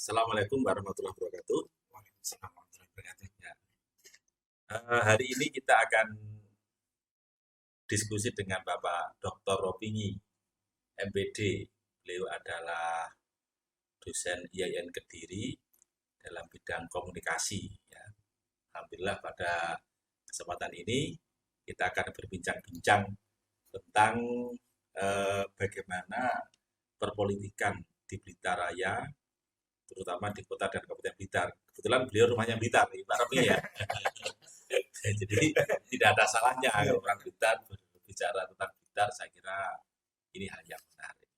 Assalamualaikum warahmatullahi wabarakatuh. Waalaikumsalam warahmatullahi wabarakatuh. Ya. Hari ini kita akan diskusi dengan Bapak Dr. Ropingi, MPD. Beliau adalah dosen IAIN Kediri dalam bidang komunikasi. Ya. Alhamdulillah pada kesempatan ini kita akan berbincang-bincang tentang bagaimana perpolitikan di Blitar Raya, terutama di kota dan kabupaten Blitar. Kebetulan beliau rumahnya Blitar, Pak Romi ya. Jadi tidak ada salahnya kalau orang Blitar berbicara tentang Blitar. Saya kira ini hal yang menarik.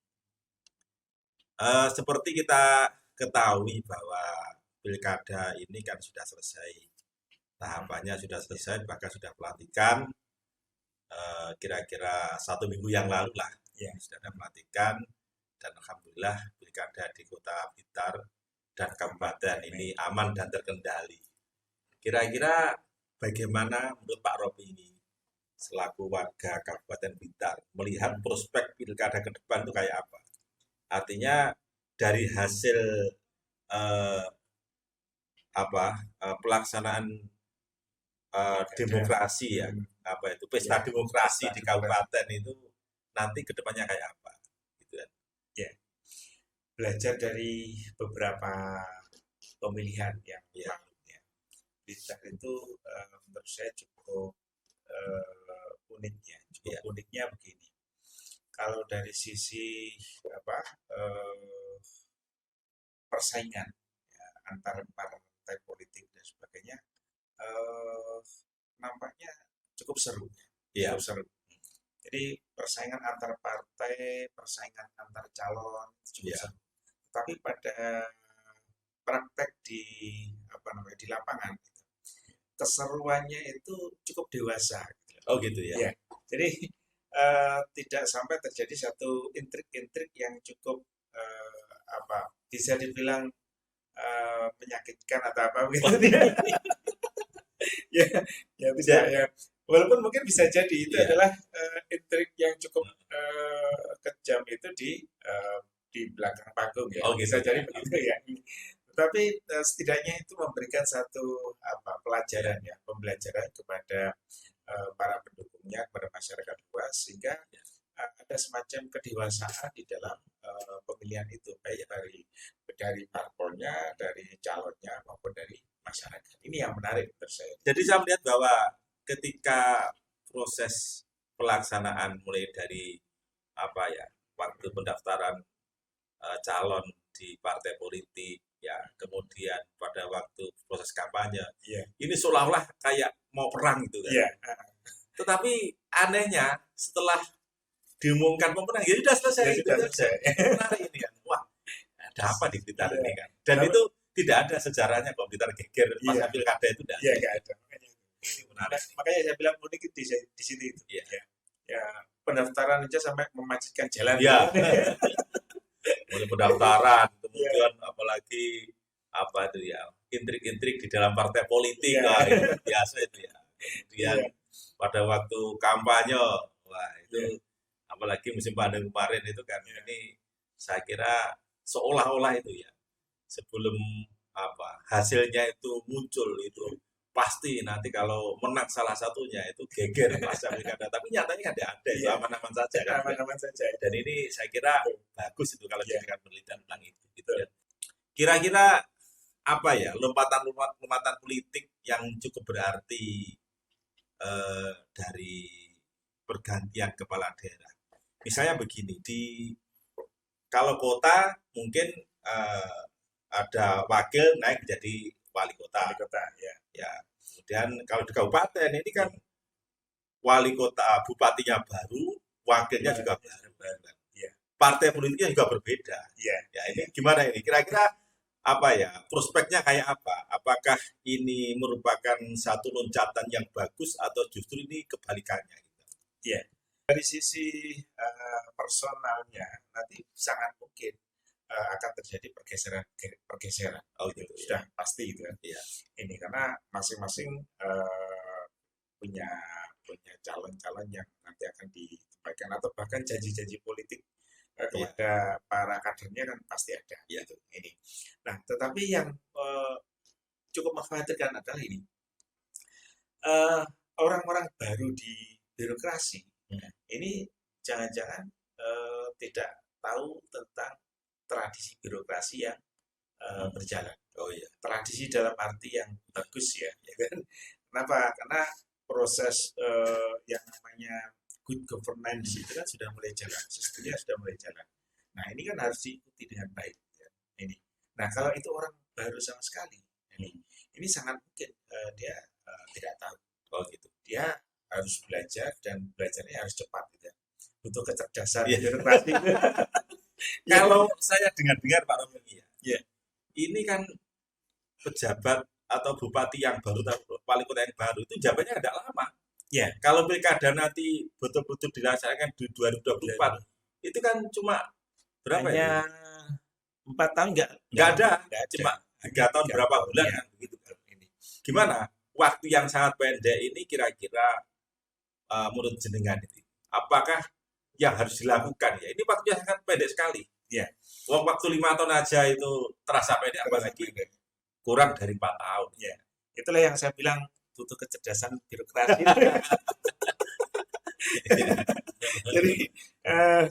Seperti kita ketahui bahwa pilkada ini kan sudah selesai, tahapannya sudah selesai, bahkan sudah pelantikan. Kira-kira 1 minggu yang lalu lah, Ya. sudah ada pelantikan, dan alhamdulillah pilkada di kota Blitar dan kabupaten ini aman dan terkendali. Kira-kira bagaimana menurut Pak Robi ini selaku warga Kabupaten Blitar melihat prospek pilkada ke depan itu kayak apa? Artinya dari hasil eh, pelaksanaan demokrasi ya, itu pesta Ya, demokrasi pesta di demokrasi. kabupaten itu nanti ke depannya kayak apa? Gitu kan. Ya, belajar dari beberapa pemilihan yang Ya, lalu ya. Blitar itu menurut saya cukup uniknya, cukup ya, uniknya begini. Kalau dari sisi apa persaingan ya, antar partai politik dan sebagainya, eh, nampaknya cukup seru, ya, cukup seru. Jadi persaingan antar partai, persaingan antar calon itu cukup ya. seru. Tapi pada praktek di di lapangan, gitu, keseruannya itu cukup dewasa. Gitu. Oh gitu ya. Ya, jadi tidak sampai terjadi satu intrik-intrik yang cukup bisa dibilang menyakitkan atau apa begitu. Ya, ya tidak ya. Walaupun mungkin bisa jadi itu Ya, adalah intrik yang cukup kejam itu di belakang panggung ya. oh gitu Bisa jadi ya. begitu ya. Tetapi setidaknya itu memberikan satu Ya, pelajaran ya, pembelajaran kepada para pendukungnya, kepada masyarakat luas sehingga ya, ada semacam kedewasaan di dalam pemilihan itu baik dari parpolnya, dari calonnya maupun dari masyarakat. Ini yang menarik menurut saya. jadi saya melihat bahwa ketika proses pelaksanaan mulai dari waktu pendaftaran calon di partai politik ya, kemudian pada waktu proses kampanye, Iya, ini seolah-olah kayak mau perang gitu kan. iya, Tetapi anehnya setelah diumumkan pemenang ya sudah selesai ya itu sudah saja. selesai. Ini menarik ini kan. Wah, ada apa di Blitar Iya, ini kan? Dan kalau itu tidak ada sejarahnya kok Blitar geger iya, pasca pilkada itu tidak iya ada. nggak ada. Ini menarik. Makanya saya bilang unik di situ itu. Iya. Ya, ya pendaftaran aja sampai memacetkan jalan. Iya, mulai pendaftaran, Iya, kemudian apalagi apa itu ya, intrik-intrik di dalam partai politik, iya, wah itu biasa itu ya. Kemudian iya, pada waktu kampanye, wah itu iya, apalagi musim pandemi kemarin itu kan iya, ini saya kira seolah-olah itu ya sebelum hasilnya itu muncul itu pasti nanti kalau menang salah satunya itu geger pasca pilkada, tapi nyatanya kan tidak ada, itu iya, aman-aman saja kan ya. aman-aman saja. Dan ini saya kira Betul. bagus itu kalau Iya, jadikan penelitian tentang itu gitu betul. ya. Kira-kira apa ya lompatan-lompatan politik yang cukup berarti dari pergantian kepala daerah. Misalnya begini, kalau kota mungkin eh, ada wakil naik jadi wali kota. Wali kota, ya. Ya, kemudian kalau di kabupaten ini kan wali kota bupatinya baru, wakilnya juga baru. Iya, Partai politiknya juga berbeda. iya, Ya ini gimana ini? Kira-kira apa ya prospeknya kayak apa? Apakah ini merupakan satu loncatan yang bagus atau justru ini kebalikannya? Gitu? iya. Dari sisi personalnya nanti sangat mungkin akan terjadi pergeseran Oh gitu. gitu ya. Sudah pasti itu kan. Iya, Ini karena masing-masing punya punya calon-calon yang nanti akan disampaikan atau bahkan janji-janji politik Iya, kepada para kadernya kan pasti ada iya. gitu ini. Nah, tetapi yang cukup mengkhawatirkan adalah ini eh, orang-orang baru di birokrasi Hmm. ini jangan-jangan tidak tahu tentang tradisi birokrasi yang berjalan. Oh iya, Tradisi dalam arti yang bagus ya kan? Kenapa? Karena proses yang namanya good governance itu kan sudah mulai jalan, sistemnya sudah mulai jalan. Nah ini kan harus diikuti dengan baik. Ya. Ini. Nah kalau itu orang baru sama sekali, ini sangat mungkin dia tidak tahu. oh gitu. Dia harus belajar dan belajarnya harus cepat gitu ya. Butuh kecerdasan Iya. birokrasi. Kalau saya dengar-dengar Pak Romi ya, Ya, ini kan pejabat atau bupati yang baru, wali kota yang baru itu jabatannya tidak lama. ya, Kalau pilkada nanti betul-betul dilaksanakan di 2024, itu kan cuma berapa hanya ya? 4 tahun Nggak ada, nggak ada. cuma 3 tahun Tiga berapa tahun, bulan ya. kan begitu. Ini. Gimana? Waktu yang sangat pendek ini kira-kira menurut jenengan itu, apakah yang harus dilakukan ya? Ini waktu yang sangat pendek sekali. Ya, Waktu 5 tahun aja itu terasa pendek, apalagi kurang dari 4 tahun. ya. Itulah yang saya bilang butuh kecerdasan birokrasi. Jadi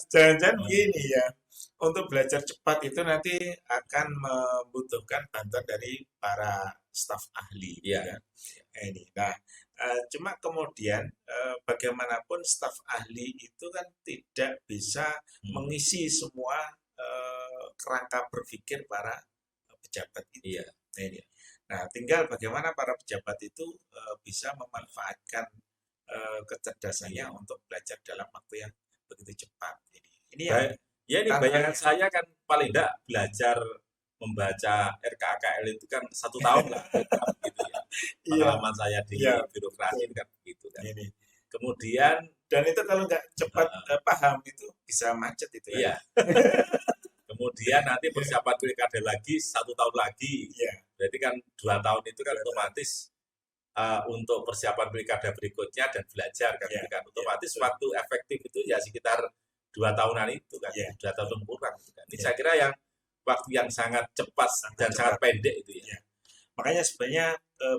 jangan-jangan begini ya. Untuk belajar cepat itu nanti akan membutuhkan bantuan dari para staf ahli. Iya. Ya. Ini. Nah, cuma kemudian bagaimanapun staf ahli itu kan tidak bisa mengisi semua kerangka berpikir para pejabat itu. Iya. Nah, ini. Nah, tinggal bagaimana para pejabat itu bisa memanfaatkan kecerdasannya untuk belajar dalam waktu yang begitu cepat. Ini yang Ya ini tantangannya. bayangan saya kan paling enggak belajar membaca RKKL itu kan 1 tahun lah, gitu ya. Iya, Pengalaman saya di iya, birokrasi kan begitu kan. ini. Kemudian Dan itu kalau nggak cepat paham itu bisa macet itu ya. iya, kemudian nanti persiapan pilkada lagi 1 tahun lagi, Iya, berarti kan 2 tahun itu kan otomatis untuk persiapan pilkada berikutnya dan belajar kan, Iya, gitu kan. iya, Otomatis betul. waktu efektif itu ya sekitar 2 tahunan itu kan, Iya. 2 tahun kurang. Gitu kan. Ini Iya. saya kira yang waktu yang sangat cepat dan sangat cepat. pendek itu ya. Iya. Makanya sebenarnya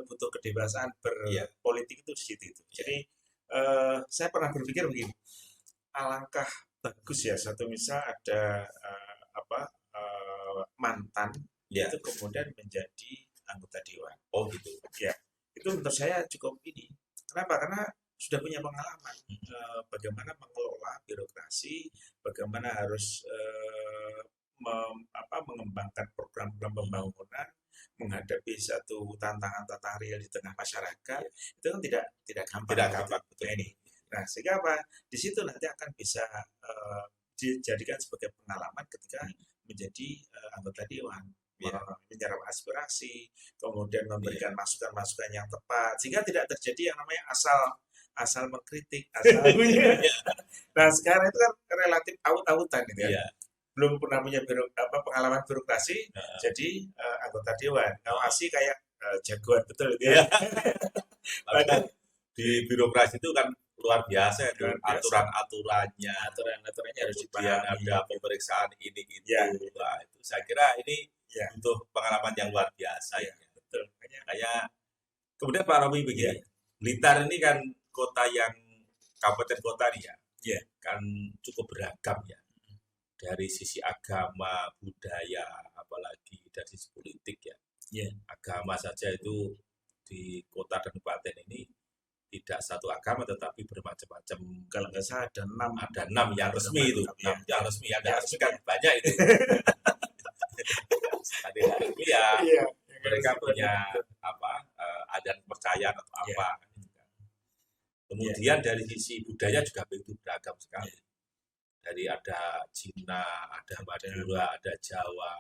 butuh kedewasaan Iya. berpolitik itu di situ itu. Jadi saya pernah berpikir begini, alangkah bagus ya satu misal ada mantan Iya. itu kemudian menjadi anggota dewan. Oh gitu. Ya, itu menurut saya cukup ini. Kenapa? Karena sudah punya pengalaman bagaimana mengelola birokrasi, bagaimana harus mengembangkan program-program pembangunan, menghadapi satu tantangan-tantangan real di tengah masyarakat, itu kan tidak gampang. Tidak gampang, betul. Nah, ini. Nah, sehingga apa? Di situ nanti akan bisa dijadikan sebagai pengalaman ketika menjadi anggota dewan. Iya. Menyerap aspirasi, kemudian memberikan masukan-masukan yang tepat, sehingga tidak terjadi yang namanya asal mengkritik, asal Nah, sekarang itu kan relatif aut-autan gitu ya. Iya. Belum pernah punya pengalaman birokrasi, jadi anggota dewan. Ngawasi kayak jagoan betul gitu ya. Padahal di birokrasi itu kan luar biasa itu Luar biasa. aturan-aturannya, Aturan-aturannya harus kemudian dipahami. ada pemeriksaan ini gitu. Ya. Wah, itu saya kira ini Ya. butuh pengalaman yang luar biasa Ya, ya. betul. Makanya Kayak kemudian Pak Romi begini, Blitar ini kan kota yang kabupaten kota nih ya, Iya. kan cukup beragam ya. Dari sisi agama, budaya, apalagi dari sisi politik ya. Iya. Agama saja itu di kota dan kabupaten ini tidak satu agama tetapi bermacam-macam. kalau nggak salah ada 6 Ada 6 yang resmi itu, Ya. 6 yang resmi, yang Ya, nggak resmi kan banyak itu. Ada yang resmi ya, Iya. mereka punya adat kepercayaan atau Iya. apa. Kemudian dari sisi budaya juga begitu beragam sekali. Dari ada Cina, ada Madura, ada Jawa,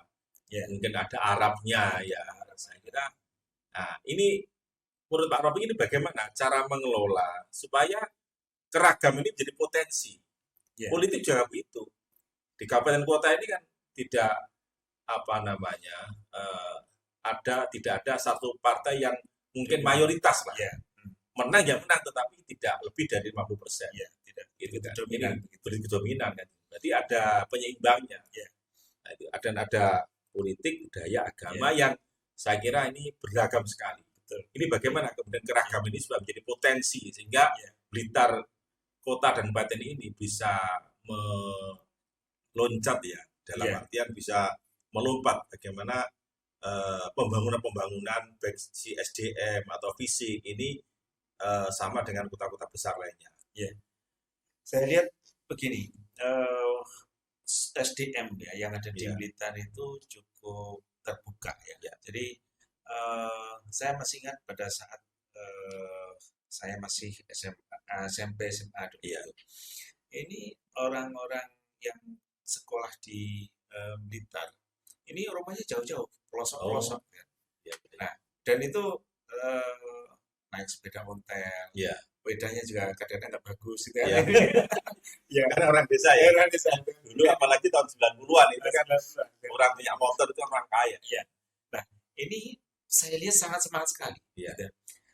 Ya. mungkin ada Arabnya ya. Saya kira, nah ini menurut Pak Robi ini bagaimana cara mengelola supaya keragam ini menjadi potensi. Ya. Politik juga begitu. Di kabupaten kota ini kan tidak tidak ada satu partai yang mungkin mayoritas lah. Ya. Menang ya menang, tetapi tidak lebih dari 50%. Ya, tidak Gitu kan. dominan. Begitu dominan kan. Berarti ada penyeimbangnya. Ya. Nah, itu ada politik, budaya, agama yang saya kira ini beragam sekali. Betul. Ini bagaimana kemudian keragaman ini sudah menjadi potensi sehingga Blitar kota dan kabupaten ini bisa meloncat ya, dalam artian bisa melompat bagaimana pembangunan baik si SDM atau fisik ini sama dengan kota-kota besar lainnya. Ya. Saya lihat begini, SDM ya yang ada di Blitar itu cukup terbuka ya. Jadi saya masih ingat pada saat saya masih SMP SMA dulu. Ini orang-orang yang sekolah di Blitar ini rumahnya jauh-jauh, pelosok-pelosok kan. Nah, dan itu naik sepeda ontel. Sepedanya juga kadang-kadang nggak bagus gitu ya. Ya, karena orang desa ya. Orang desa. Dulu apalagi tahun 90-an itu kan orang punya motor itu orang kaya. Nah, ini saya lihat sangat semangat sekali.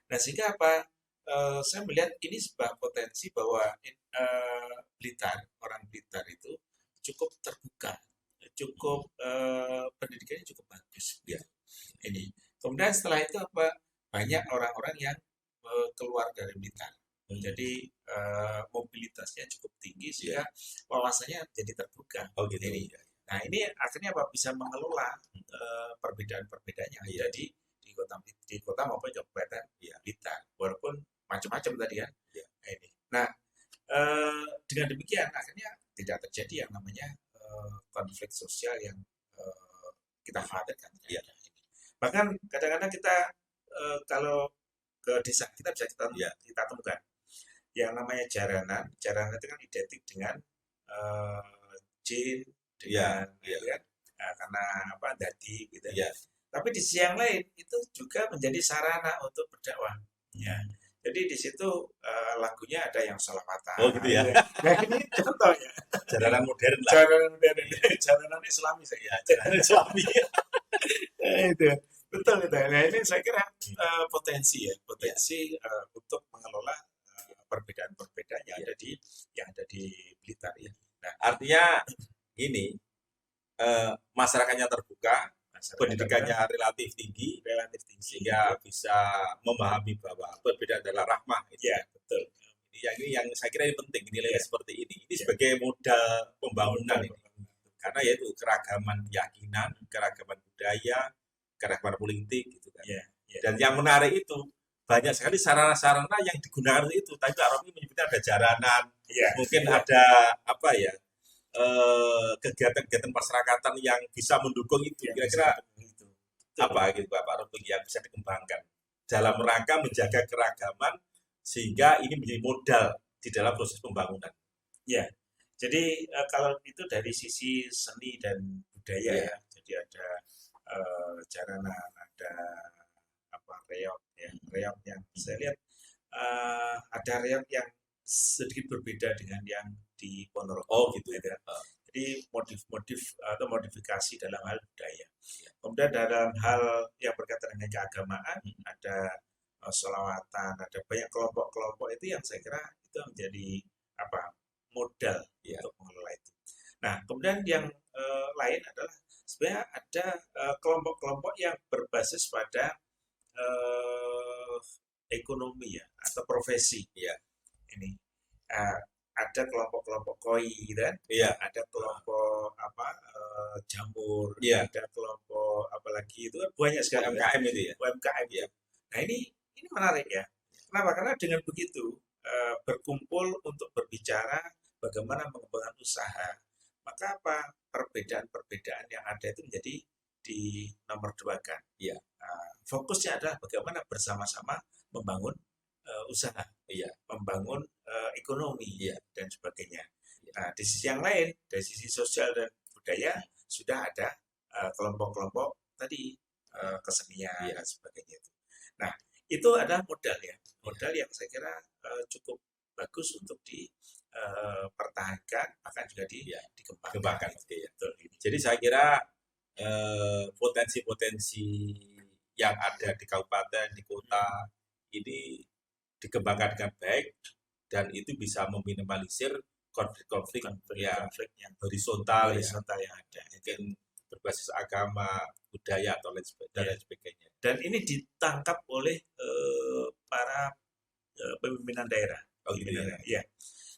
Nah, sehingga apa? Saya melihat ini sebuah potensi bahwa Blitar, orang Blitar itu cukup terbuka, cukup pendidikannya cukup bagus. Ini. Kemudian setelah itu apa? Banyak orang-orang yang keluar dari Blitar. Jadi mobilitasnya cukup tinggi sehingga wawasannya jadi terbuka. Nah, ini akhirnya apa? Bisa mengelola perbedaan-perbedaan yang ada di kota maupun kabupaten Blitar. Walaupun macam-macam tadi kan. Ini. Nah, dengan demikian akhirnya tidak terjadi yang namanya konflik sosial yang kita khawatirkan. Bahkan kadang-kadang kita kalau ke desa kita bisa kita temukan yang namanya jaranan itu kan identik dengan jin, dengan karena apa dadi gitu. Tapi di sisi yang lain itu juga menjadi sarana untuk berdakwah. Jadi di situ lagunya ada yang sholawatan. Oh gitu ya. Nah ini contohnya. Jaranan modern lah. Jaranan modern. Jaranan Islami saya. Jaranan Islami. Itu. Betul itu. Nah ini saya kira potensi untuk mengelola perbedaan-perbedaan yang ada di Blitar ya. Nah, artinya ini masyarakatnya terbuka, pendidikannya relatif tinggi, sehingga bisa memahami bahwa perbedaan adalah rahmah. Betul. Ini yang saya kira ini penting nilai seperti ini. Ini sebagai modal pembangunan ini. Karena yaitu keragaman keyakinan, keragaman budaya, keragaman politik gitu kan. Dan yang menarik itu banyak sekali sarana-sarana yang digunakan itu. Tapi Pak Romi menyebutnya ada jaranan, mungkin ada apa ya, kegiatan-kegiatan masyarakatan yang bisa mendukung itu. Kira-kira apa gitu Pak Romi yang bisa dikembangkan dalam rangka menjaga keragaman sehingga ini menjadi modal di dalam proses pembangunan. Jadi kalau itu dari sisi seni dan budaya Jadi ada jaranan, ada reog yang saya lihat ada reog yang sedikit berbeda dengan yang di Ponorogo gitu ya. Jadi motif-motif atau modifikasi dalam hal budaya. Kemudian dalam hal yang berkaitan dengan keagamaan ada sholawatan, ada banyak kelompok-kelompok itu yang saya kira itu menjadi modal untuk mengelola itu. Nah kemudian yang lain adalah sebenarnya ada kelompok-kelompok yang berbasis pada ekonomi atau profesi ini ada kelompok-kelompok koi kan ada kelompok jamur ada kelompok apalagi itu kan banyak sekali UMKM itu UMKM nah ini menarik ya kenapa karena dengan begitu berkumpul untuk berbicara bagaimana mengembangkan usaha maka perbedaan-perbedaan yang ada itu menjadi di nomor 2-kan. Fokusnya adalah bagaimana bersama-sama membangun usaha, membangun ekonomi dan sebagainya. Nah, di sisi yang lain, dari sisi sosial dan budaya sudah ada kelompok-kelompok tadi kesenian dan sebagainya. Nah, itu adalah modal yang saya kira cukup bagus untuk dipertahankan, bahkan juga dikembangkan. Jadi saya kira potensi-potensi yang ada di kabupaten, di kota ini dikembangkan dengan baik dan itu bisa meminimalisir konflik-konflik ya konflik yang horizontal ya, horizontal yang ada. mungkin berbasis agama, budaya atau dan Ya. lain sebagainya. Dan ini ditangkap oleh para pemimpinan daerah. Oh gitu ya. Ya.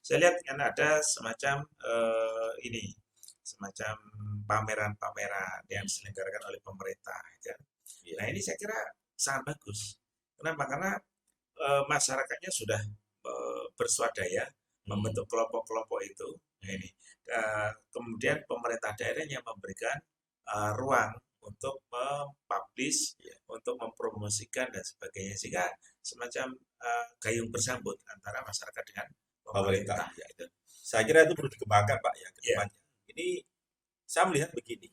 Saya lihat kan ada semacam ini, semacam pameran-pameran yang diselenggarakan oleh pemerintah. Kan? Iya. Nah ini saya kira sangat bagus. Kenapa? Karena masyarakatnya sudah berswadaya membentuk kelompok-kelompok itu. Nah, ini kemudian pemerintah daerahnya memberikan ruang untuk mempublish, untuk mempromosikan dan sebagainya, sehingga semacam gayung bersambut antara masyarakat dengan pemerintah. Ya, itu. Saya kira itu perlu dikembangkan Pak ya ke depannya. Ini saya melihat begini,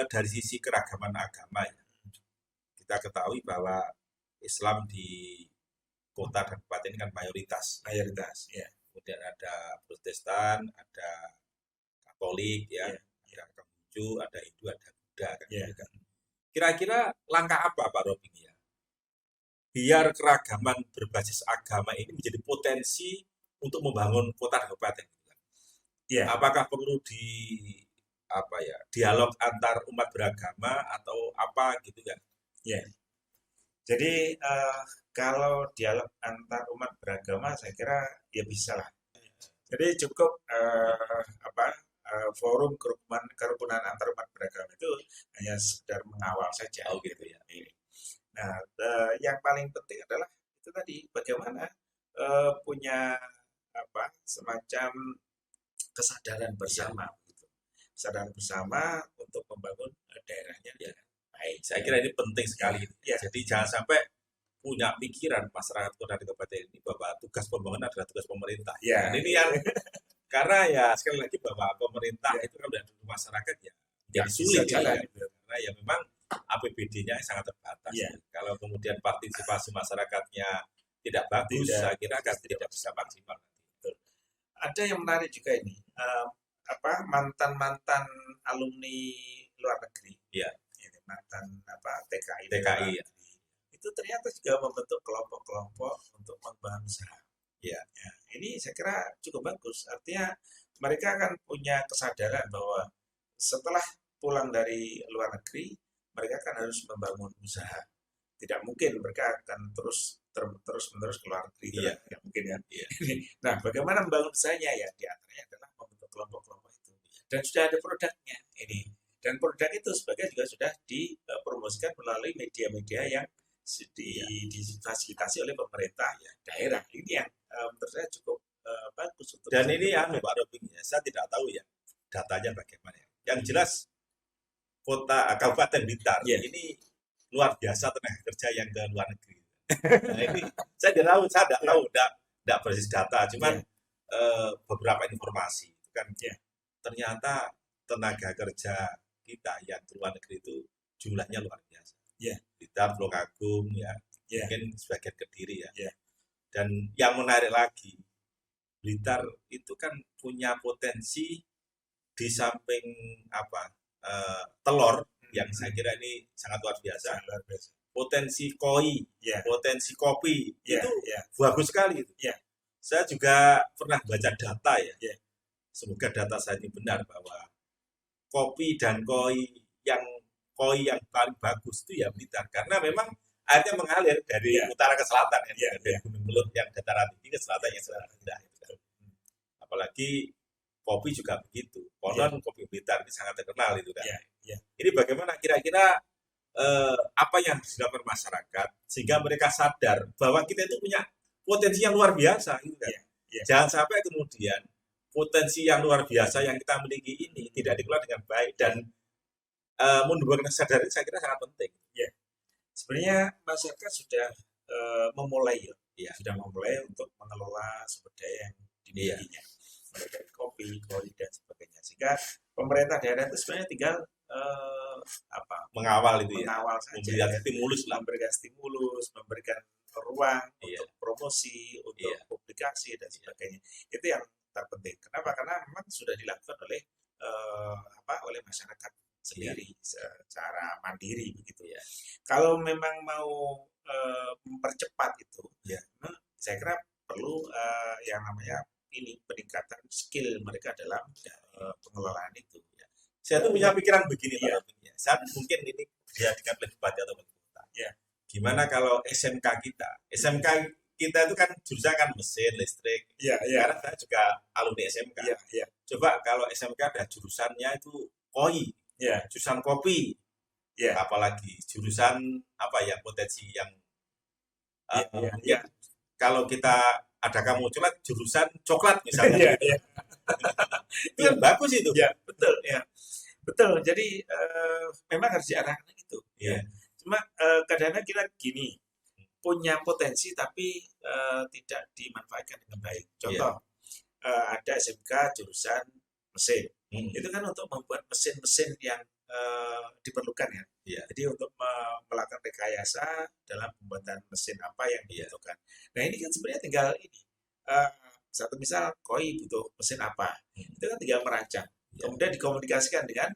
dari sisi keragaman agama ya, kita ketahui bahwa Islam di kota dan kabupaten ini kan mayoritas, Ya. kemudian ada Protestan, ada Katolik ya, ada Konghucu, ada Hindu, ada Buddha kan. Ya. Kira-kira langkah apa Pak Robin ya, biar keragaman berbasis agama ini menjadi potensi untuk membangun kota dan kabupaten? Ya. Apakah perlu dialog antar umat beragama atau apa gitu kan? Ya. Jadi kalau dialog antar umat beragama saya kira ya bisa lah. Jadi cukup forum kerukunan antar umat beragama itu hanya sekedar mengawal saja. Oh gitu ya. Nah, yang paling penting adalah itu tadi bagaimana punya semacam kesadaran bersama, kesadaran bersama untuk membangun daerahnya. Ya. Baik, saya kira ini penting sekali. Ya. Jadi jangan sampai punya pikiran masyarakat kota dan kabupaten ini bahwa tugas pembangunan adalah tugas pemerintah. Ya. Dan ini yang karena ya sekali lagi bahwa pemerintah itu kan udah masyarakat ya jadi sulit jalan. Karena ya memang APBD-nya sangat terbatas. Ya. Kalau kemudian partisipasi masyarakatnya tidak bagus, saya kira akan tidak bisa maksimal. Ada yang menarik juga ini, mantan-mantan alumni luar negeri. Ya. Mantan TKI ya. Itu ternyata juga membentuk kelompok-kelompok untuk membangun usaha. Ya. Ini saya kira cukup bagus. Artinya mereka akan punya kesadaran bahwa setelah pulang dari luar negeri, mereka kan harus membangun usaha. Tidak mungkin mereka akan terus-menerus ke luar negeri. Ya. Tidak mungkin ya. Ya. Nah, bagaimana membangun usahanya ya? Di antaranya adalah membentuk kelompok-kelompok itu. Dan sudah ada produknya ini. Dan produk itu sebagai juga sudah dipromosikan melalui media-media yang difasilitasi oleh pemerintah daerah. Ini yang menurut saya cukup bagus untuk. Dan ini Pak Robin ya, saya tidak tahu ya datanya bagaimana. Yang jelas Kabupaten Blitar ini luar biasa tenaga kerja yang ke luar negeri. Nah, ini saya tidak tahu, tidak berbasis data, cuman beberapa informasi itu kan ternyata tenaga kerja kita yang ke luar negeri itu jumlahnya luar biasa. Blitar, Tulungagung mungkin sebagian Kediri ya. Dan yang menarik lagi, Blitar itu kan punya potensi di samping telur yang saya kira ini sangat luar biasa. Potensi koi, potensi kopi itu bagus sekali itu. Saya juga pernah baca data ya. Semoga data saya ini benar bahwa kopi dan koi yang paling bagus itu ya Blitar, karena memang airnya mengalir dari utara ke selatan dari Gunung Melut yang dataran tinggi ke selatan yang rendah. Apalagi kopi juga begitu. Konon kopi Blitar ini sangat terkenal itu kan. Ini bagaimana kira-kira apa yang dilakukan masyarakat sehingga mereka sadar bahwa kita itu punya potensi yang luar biasa gitu kan. Jangan sampai kemudian potensi yang luar biasa yang kita miliki ini tidak dikelola dengan baik, dan menumbuhkan kesadaran saya kira sangat penting. Sebenarnya masyarakat sudah memulai sudah memulai untuk mengelola sumber daya yang dimilikinya, mulai dari kopi, koi dan sebagainya. Sehingga pemerintah daerah itu sebenarnya tinggal mengawal itu mengawal saja, memberikan stimulus, memberikan ruang untuk promosi, untuk publikasi dan sebagainya. Itu yang terpenting. Kenapa? Karena memang sudah dilakukan oleh oleh masyarakat sendiri secara mandiri begitu ya. Kalau memang mau mempercepat itu, saya kira perlu yang namanya ini peningkatan skill mereka dalam pengelolaan itu. Saya tuh punya pikiran begini Pak Iya. Robin, ya. Saat mungkin ini dijadikan oleh bupati atau wali kota. Iya. Gimana kalau SMK kita itu kan jurusan kan mesin, listrik. Iya, iya, Karena saya juga alumni SMK. iya, iya, Coba kalau SMK ada jurusannya itu koi, iya, jurusan kopi, iya, apalagi jurusan apa ya potensi yang iya, iya, iya, kalau kita ada kemunculan jurusan coklat misalnya, iya, iya, itu kan bagus itu. iya, betul, ya, betul. Jadi memang harus diarahkan itu. Iya. Cuma kadang-kadang kita gini, punya potensi tapi tidak dimanfaatkan dengan baik. Contoh, ada SMK jurusan mesin. Itu kan untuk membuat mesin-mesin yang diperlukan ya. Iya. Jadi untuk melakukan rekayasa dalam pembuatan mesin apa yang dibutuhkan. Nah ini kan sebenarnya tinggal ini. Satu misal koi butuh mesin apa, itu kan tinggal merancang. Kemudian dikomunikasikan dengan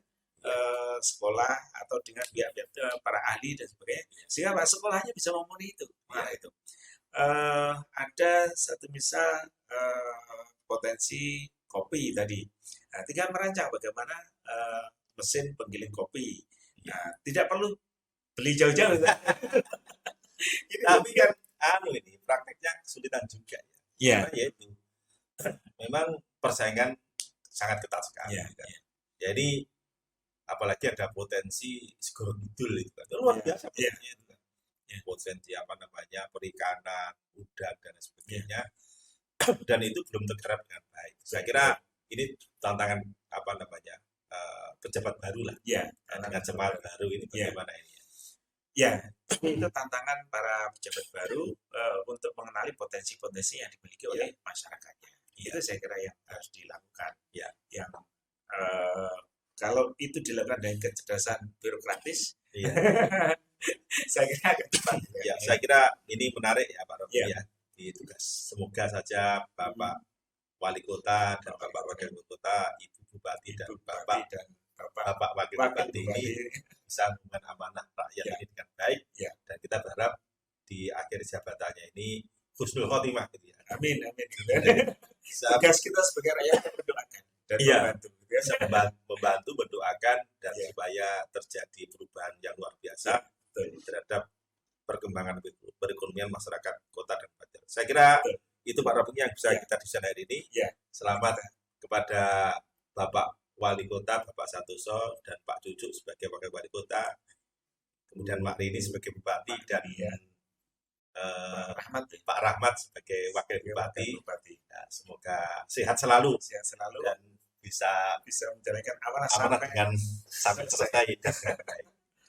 sekolah atau dengan pihak-pihak para ahli dan sebagainya, sehingga pak sekolahnya bisa memenuhi itu. Nah itu ada satu misal potensi kopi tadi. Nah, tinggal merancang bagaimana mesin penggiling kopi. Nah, tidak perlu beli jauh-jauh. Tapi kan ini prakteknya kesulitan juga ya. Karena yaitu memang persaingan sangat ketat sekali. Jadi apalagi ada potensi segoro kidul itu kan. Luar biasa potensinya itu kan. Potensi apa namanya perikanan, udang dan sebagainya. Dan itu belum terserap dengan baik. Saya kira ini tantangan apa namanya pejabat baru lah. Dengan jemaat baru ini bagaimana ini? Ya, itu tantangan para pejabat baru untuk mengenali potensi-potensi yang dimiliki oleh masyarakatnya. Itu saya kira yang harus dilakukan. Yang kalau itu dilakukan dengan kecerdasan birokratis, saya kira akan cepat. Saya kira ini menarik ya Pak Robi ya. Tugas. Semoga saja Bapak Wali Kota dan Bapak Wakil Wali Kota, Ibu Bupati dan Bapak Wakil Bupati ini bisa mengemban amanah rakyat ini dengan baik. Dan kita berharap di akhir jabatannya ini husnul khotimah gitu ya. Amin, amin. Tugas kita sebagai rakyat mendoakan dan membantu. Bisa membantu mendoakan dan supaya terjadi perubahan yang luar biasa terhadap perkembangan perekonomian masyarakat kota dan Banjar. Saya kira itu Pak Robi yang bisa kita diskusikan hari ini. Selamat kepada Bapak Wali Kota, Bapak Santoso, dan Pak Cucuk sebagai Wakil Wali Kota, kemudian Mak Rini sebagai Bupati, dan Pak Rahmat sebagai Wakil Bupati. Semoga sehat selalu dan bisa menjalankan amanah dengan sampai selesai.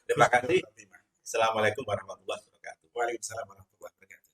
Terima kasih. Assalamualaikum warahmatullahi wabarakatuh. Waalaikumsalam warahmatullahi wabarakatuh.